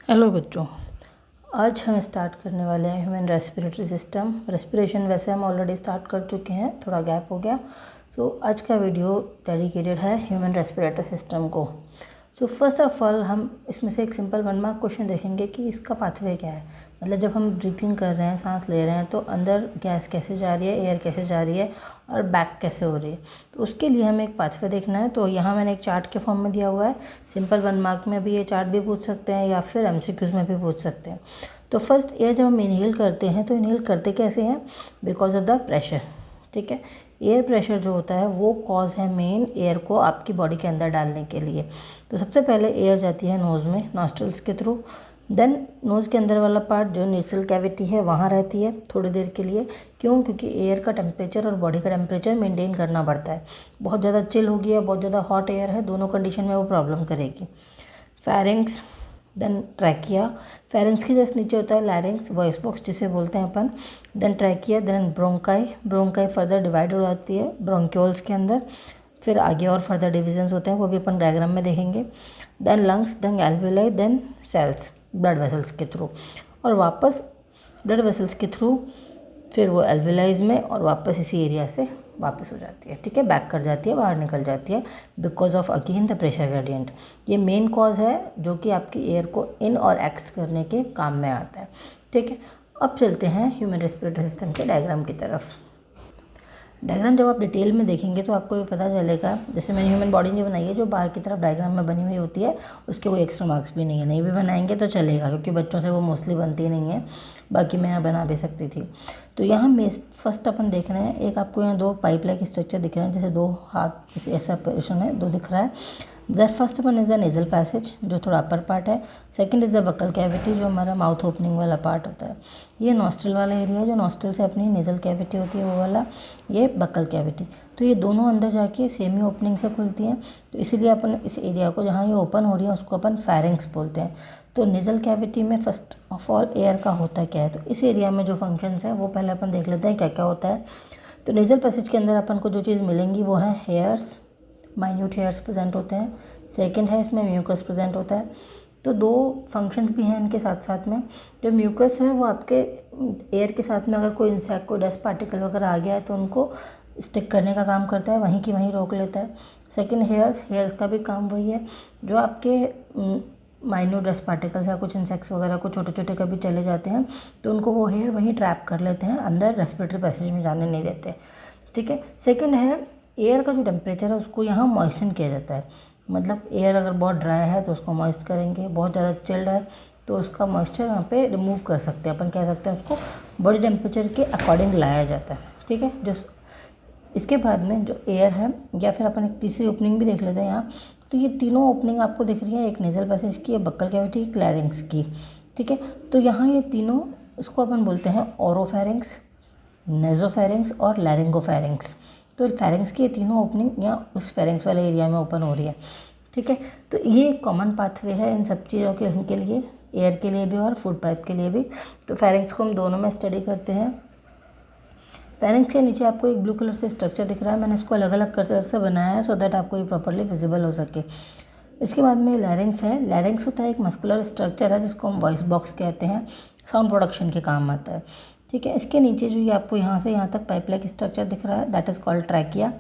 Hello बच्चों, आज हम स्टार्ट करने वाले हैं ह्यूमन रेस्पिरेटरी सिस्टम। रेस्पिरेशन वैसे हम ऑलरेडी स्टार्ट कर चुके हैं, थोड़ा गैप हो गया। तो आज का वीडियो डेडिकेटेड है ह्यूमन रेस्पिरेटरी सिस्टम को। सो फर्स्ट ऑफ ऑल हम इसमें से एक सिंपल 1 मार्क क्वेश्चन देखेंगे कि इसका पाथवे क्या है। मतलब जब हम ब्रीथिंग कर रहे हैं, सांस ले रहे हैं, तो अंदर गैस कैसे जा रही है, एयर कैसे जा रही है और बैक कैसे हो रही है। तो उसके लिए हमें एक पाथवे देखना है। तो यहाँ मैंने एक चार्ट के फॉर्म में दिया हुआ है। सिंपल 1 मार्क में भी ये चार्ट भी पूछ सकते हैं या फिर MCQs में भी पूछ सकते हैं। तो फर्स्ट एयर जब हम इनहेल करते हैं तो इनहेल करते कैसे हैं? Because of the pressure. ठीक है, एयर प्रेशर जो होता है वो कॉज है मेन एयर को आपकी बॉडी के अंदर डालने के लिए। तो सबसे पहले एयर जाती है नोज़ में, नॉस्ट्रल्स के थ्रू। देन नोज़ के अंदर वाला पार्ट जो नेसल कैविटी है वहाँ रहती है थोड़ी देर के लिए। क्यों? क्योंकि एयर का टेम्परेचर और बॉडी का टेम्परेचर मेंटेन करना पड़ता है। बहुत ज़्यादा चिल होगी या बहुत ज़्यादा हॉट एयर है, दोनों कंडीशन में वो प्रॉब्लम करेगी। Pharynx, then trachea. फेरिंग्स के जस्ट नीचे होता है लैरिंग्स, वॉइस बॉक्स जिसे बोलते हैं अपन। Then trachea, then bronchi. Bronchi further divide हो जाती है ब्रोंक्यूल्स के अंदर। फिर आगे और फर्दर डिविजन्स होते हैं, वो भी अपन डायग्राम में देखेंगे। Then lungs, then alveoli, then cells blood vessels के थ्रू, और वापस ब्लड वेसल्स के थ्रू फिर वो एल्वेलाइज में और वापस इसी एरिया से वापस हो जाती है। ठीक है, बैक कर जाती है, बाहर निकल जाती है because of again the pressure gradient. ये मेन कॉज है जो कि आपकी एयर को इन और एक्स करने के काम में आता है। ठीक है, अब चलते हैं ह्यूमन रेस्पिरेटरी सिस्टम के डायग्राम की तरफ। डायग्राम जब आप डिटेल में देखेंगे तो आपको ये पता चलेगा, जैसे मैंने ह्यूमन बॉडी नहीं बनाई है, जो बाहर की तरफ डायग्राम में बनी हुई होती है उसके कोई एक्स्ट्रा मार्क्स भी नहीं है। नहीं भी बनाएंगे तो चलेगा, क्योंकि बच्चों से वो मोस्टली बनती नहीं है। बाकी मैं यहाँ बना भी सकती थी। तो यहाँ में फर्स्ट अपन देख रहे हैं, एक आपको यहाँ 2 पाइप लाइक स्ट्रक्चर दिख रहे हैं, जैसे 2 हाथ, जैसे ऐसा पोजिशन है, 2 दिख रहा है। The first one is the nasal passage, जो थोड़ा अपर पार्ट है। Second is the buccal cavity, जो हमारा माउथ ओपनिंग वाला पार्ट होता है। ये नॉस्ट्रल वाला एरिया है, जो नॉस्ट्रल से अपनी नेजल कैविटी होती है वो वाला, ये बकल कैविटी। तो ये दोनों अंदर जाके सेमी ओपनिंग से खुलती हैं। तो इसीलिए अपन इस एरिया को जहाँ ये ओपन हो रही है उसको अपन फेरिंग्स बोलते हैं। तो नेजल कैविटी में फर्स्ट ऑफ ऑल एयर का होता क्या है, तो इस एरिया में जो फंक्शंस हैं वो पहले अपन देख लेते हैं क्या क्या होता है। तो नेजल पैसेज के अंदर अपन को जो चीज़ मिलेंगी वो है हेयर्स, माइन्यूट हेयर्स प्रेजेंट होते हैं। सेकंड है, इसमें म्यूकस प्रेजेंट होता है। तो 2 फंक्शंस भी हैं इनके साथ साथ में। जो म्यूकस है वो आपके एयर के साथ में अगर कोई इंसेक्ट, कोई डस्ट पार्टिकल वगैरह आ गया है तो उनको स्टिक करने का काम करता है, वहीं की वहीं रोक लेता है। सेकंड हेयर्स का भी काम वही है, जो आपके माइन्यूट डस्ट पार्टिकल्स या कुछ इंसेक्ट्स वगैरह को छोटे छोटे कभी चले जाते हैं तो उनको वो हेयर वहीं ट्रैप कर लेते हैं, अंदर रेस्पिरेटरी पैसेज में जाने नहीं देते। ठीक है, सेकंड है, एयर का जो टेम्परेचर है उसको यहाँ मॉइस्चन किया जाता है। मतलब एयर अगर बहुत ड्राई है तो उसको मॉइस्ट करेंगे, बहुत ज़्यादा चिल्ड है तो उसका मॉइस्चर यहाँ पे रिमूव कर सकते हैं। अपन कह सकते हैं उसको बॉडी टेम्परेचर के अकॉर्डिंग लाया जाता है। ठीक है, जो इसके बाद में जो एयर है, या फिर अपन एक तीसरी ओपनिंग भी देख लेते हैं यहाँ। तो ये तीनों ओपनिंग आपको दिख रही है, एक नेजल पैसेज की, एक बक्कल कैविटी, एक लैरिंग्स की। ठीक है, तो यहाँ ये तीनों, इसको अपन बोलते हैं ओरोफेरिंग्स, नेजोफेरिंग्स और लैरिंगोफेरिंग्स। तो फेरिंग्स की ये तीनों ओपनिंग यहाँ उस फेरिंग्स वाले एरिया में ओपन हो रही है। ठीक है, तो ये कॉमन पाथवे है इन सब चीज़ों के लिए, एयर के लिए भी और फूड पाइप के लिए भी। तो फेरिंग्स को हम दोनों में स्टडी करते हैं। फेरिंग्स के नीचे आपको एक ब्लू कलर से स्ट्रक्चर दिख रहा है, मैंने इसको अलग अलग कलर से बनाया है सो दैट आपको ये प्रॉपरली विजिबल हो सके। इसके बाद में लैरिंग्स है। लैरिंग्स होता है एक मस्कुलर स्ट्रक्चर है जिसको हम वॉइस बॉक्स कहते हैं, साउंड प्रोडक्शन के काम आता है। ठीक है, इसके नीचे जो ये आपको यहाँ से यहाँ तक पाइप लाइक स्ट्रक्चर दिख रहा है, that is called trachea.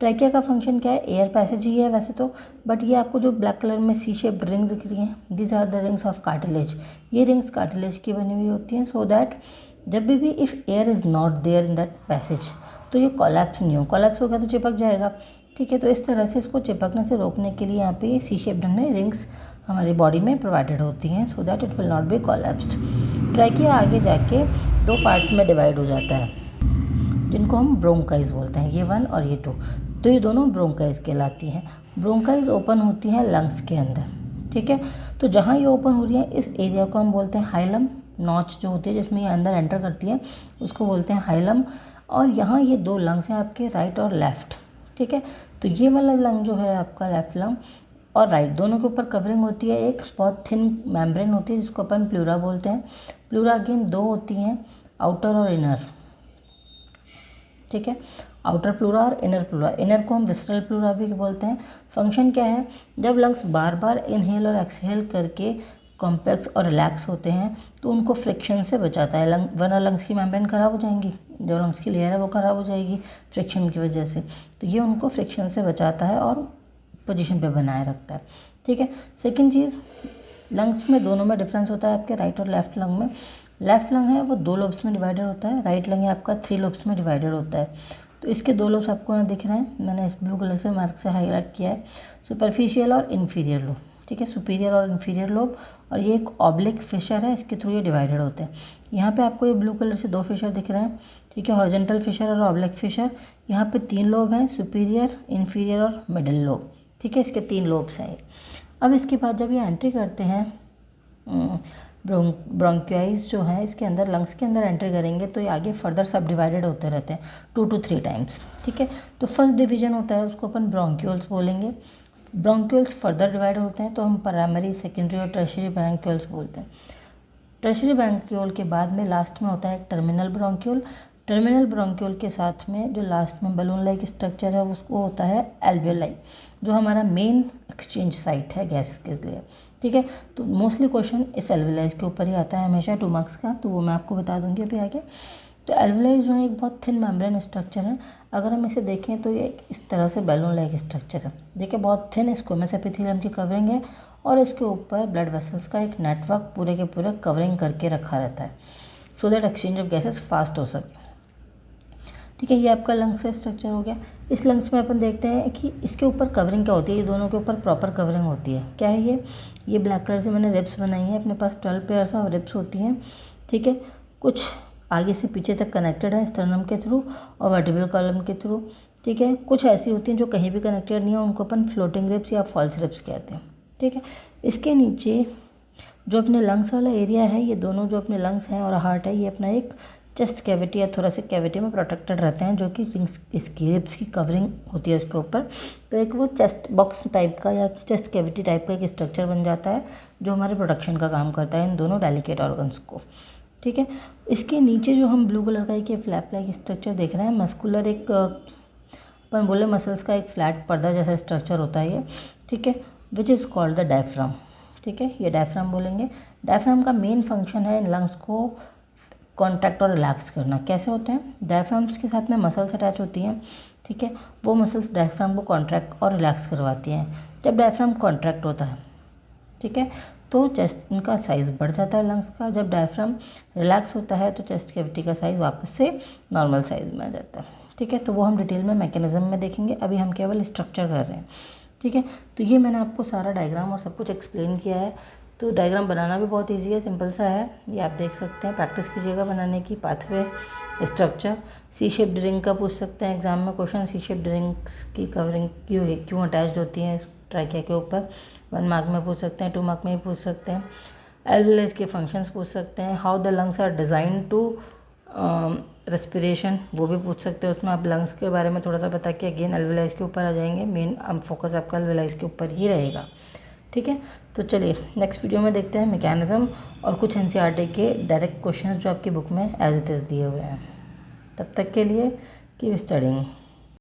Trachea का फंक्शन क्या है? एयर पैसेज ही है वैसे तो, बट ये आपको जो ब्लैक कलर में सी शेप्ड रिंग दिख रही हैं, these are the rings of cartilage. ये रिंग्स कार्टिलेज की बनी हुई होती हैं, सो दैट जब भी if air is not there in that passage तो ये कोलैप्स नहीं हो। कोलैप्स होगा तो चिपक जाएगा। ठीक है, तो इस तरह से इसको चिपकने से रोकने के लिए यहाँ पे ये सी शेप्ड में रिंग्स हमारी बॉडी में प्रोवाइडेड होती हैं, so that it will not be collapsed. Trachea आगे जाके 2 पार्ट्स में डिवाइड हो जाता है, जिनको हम ब्रोंकाइज बोलते हैं, ये 1 और ये 2। तो ये दोनों ब्रोंकाइज कहलाती हैं। ब्रोंकाइज ओपन होती हैं लंग्स के अंदर। ठीक है, तो जहाँ ये ओपन हो रही है इस एरिया को हम बोलते हैं हाइलम। नॉच जो होती है जिसमें ये अंदर एंटर करती है उसको बोलते हैं हाइलम। और यहाँ ये 2 लंग्स हैं आपके, राइट और लेफ़्ट। ठीक है, तो ये वाला लंग जो है आपका लेफ्ट लंग और राइट, दोनों के ऊपर कवरिंग होती है, एक बहुत थिन मेम्ब्रेन होती है जिसको अपन प्लूरा बोलते हैं। प्लूरा अगेन 2 होती हैं, आउटर और इनर। ठीक है, आउटर प्लूरा और इनर प्लूरा। इनर को हम विसरल प्लूरा भी बोलते हैं। फंक्शन क्या है? जब लंग्स बार बार इनहेल और एक्सहेल करके कॉम्प्लेक्स और रिलैक्स होते हैं तो उनको फ्रिक्शन से बचाता है। वरना लंग्स की मेम्ब्रेन ख़राब हो जाएंगी, जो लंग्स की लेयर है वो ख़राब हो जाएगी फ्रिक्शन की वजह से। तो ये उनको फ्रिक्शन से बचाता है और पोजीशन पे बनाए रखता है। ठीक है। सेकंड चीज़, लंग्स में दोनों में डिफरेंस होता है आपके राइट और लेफ्ट लंग में। लेफ्ट लंग है वो 2 लोब्स में डिवाइडेड होता है, राइट लंग है आपका 3 लोब्स में डिवाइडेड होता है। तो इसके 2 लोब्स आपको यहाँ दिख रहे हैं, मैंने इस ब्लू कलर से मार्क से हाईलाइट किया है, सुपरफिशियल और इन्फीरियर लोब। ठीक है, सुपीरियर और इन्फीरियर लोब, और ये एक ऑब्लिक फिशर है, इसके थ्रू ये डिवाइडेड होते हैं। यहाँ पे आपको ये ब्लू कलर से 2 फिशर दिख रहे हैं। ठीक है, हॉरिजॉन्टल फिशर और ऑब्लिक फिशर। यहाँ पे 3 लोब हैं, सुपीरियर, इन्फीरियर और मिडिल लोब। ठीक है, इसके 3 लोब्स हैं। अब इसके बाद जब ये एंट्री करते हैं ब्रोंकियाइज जो है इसके अंदर, लंग्स के अंदर एंट्री करेंगे तो ये आगे फर्दर सब डिवाइडेड होते रहते हैं 2 to 3 टाइम्स। ठीक है, तो फर्स्ट डिवीजन होता है उसको अपन ब्रोंक्यूल्स बोलेंगे। ब्रोंक्यूल्स फर्दर डिवाइड होते हैं तो हम प्राइमरी, सेकेंडरी और टर्शियरी ब्रोंक्यूल्स बोलते हैं। टर्शियरी ब्रोंक्यूल के बाद में लास्ट में होता है टर्मिनल ब्रोंक्यूल। टर्मिनल ब्रोंक्यूल के साथ में जो लास्ट में बलून लाइक स्ट्रक्चर है उसको होता है एल्वियोलाई, जो हमारा मेन एक्सचेंज साइट है गैस के लिए। ठीक है, तो मोस्टली क्वेश्चन इस एल्वियोलाई के ऊपर ही आता है हमेशा 2 मार्क्स का, तो वो मैं आपको बता दूंगी अभी आगे। तो एल्वियोलाई जो है एक बहुत थिन मेम्ब्रेन स्ट्रक्चर है। अगर हम इसे देखें तो ये इस तरह से बैलून लाइक स्ट्रक्चर है। देखिए बहुत थिन स्क्वैमस एपिथेलियम की कवरिंग है और इसके ऊपर ब्लड वेसल्स का एक नेटवर्क पूरे के पूरे कवरिंग करके रखा रहता है, so that exchange of gases fast हो सके। ठीक है, ये आपका लंग्स का स्ट्रक्चर हो गया। इस लंग्स में अपन देखते हैं कि इसके ऊपर कवरिंग क्या होती है। ये दोनों के ऊपर प्रॉपर कवरिंग होती है। क्या है ये ब्लैक कलर से मैंने रिब्स बनाई है, अपने पास 12 पेयर्स ऑफ रिब्स होती हैं। ठीक है, कुछ आगे से पीछे तक कनेक्टेड है स्टर्नम के थ्रू और वर्टिब्रल कॉलम के थ्रू। ठीक है, कुछ ऐसी होती हैं जो कहीं भी कनेक्टेड नहीं है, उनको अपन फ्लोटिंग रिब्स या फॉल्स रिब्स कहते हैं। ठीक है, इसके नीचे जो अपने लंग्स वाला एरिया है, ये दोनों जो अपने लंग्स हैं और हार्ट है, ये अपना एक चेस्ट कैविटी या थोरेसिक कैविटी में प्रोटेक्टेड रहते हैं, जो कि रिंग्स इसकी रिब्स की कवरिंग होती है उसके ऊपर। तो एक वो चेस्ट बॉक्स टाइप का या चेस्ट कैविटी टाइप का एक स्ट्रक्चर बन जाता है जो हमारे प्रोटेक्शन का काम करता है इन दोनों डेलिकेट ऑर्गन्स को। ठीक है, इसके नीचे जो हम ब्लू कलर का एक फ्लैप लाइक स्ट्रक्चर देख रहे हैं, मस्कुलर एक अपन बोले मसल्स का एक फ्लैट पर्दा जैसा स्ट्रक्चर होता है ये। ठीक है, which is called the diaphragm. ठीक है, ये डायफ्राम बोलेंगे। डायफ्राम का मेन फंक्शन है इन लंग्स को कॉन्ट्रैक्ट और रिलैक्स करना। कैसे होते हैं, डायफ्राम्स के साथ में मसल्स अटैच होती हैं। ठीक है, वो मसल्स डायफ्राम को कॉन्ट्रैक्ट और रिलैक्स करवाती हैं। जब डायफ्राम कॉन्ट्रैक्ट होता है, ठीक है, तो चेस्ट उनका साइज़ बढ़ जाता है लंग्स का। जब डायफ्राम रिलैक्स होता है तो चेस्ट कैविटी का साइज़ वापस से नॉर्मल साइज़ में आ जाता है। ठीक है, तो वो हम डिटेल में मैकेनिज्म में देखेंगे, अभी हम केवल स्ट्रक्चर कर रहे हैं। ठीक है, तो ये मैंने आपको सारा डायग्राम और सब कुछ एक्सप्लेन किया है। तो डायग्राम बनाना भी बहुत इजी है, सिंपल सा है, ये आप देख सकते हैं, प्रैक्टिस कीजिएगा बनाने की। Pathway structure, C shaped ring का पूछ सकते हैं एग्जाम में क्वेश्चन। सी शेप्ड रिंग्स की कवरिंग क्यों अटैच्ड होती है ट्रैकिया के ऊपर, 1 मार्क में पूछ सकते हैं, 2 मार्क में ही पूछ सकते हैं। एल्वियोलाइज के फंक्शंस पूछ सकते हैं। How the lungs are design to respiration, वो भी पूछ सकते हैं। उसमें आप लंग्स के बारे में थोड़ा सा बता के अगेन एल्वियोलाइज के ऊपर आ जाएंगे। मेन फोकस आपका एल्वियोलाइज के ऊपर ही रहेगा। ठीक है, तो चलिए नेक्स्ट वीडियो में देखते हैं मैकेनिज्म और कुछ एनसीईआरटी के डायरेक्ट क्वेश्चंस जो आपकी बुक में एज इट इज़ दिए हुए हैं। तब तक के लिए कीप स्टडिंग।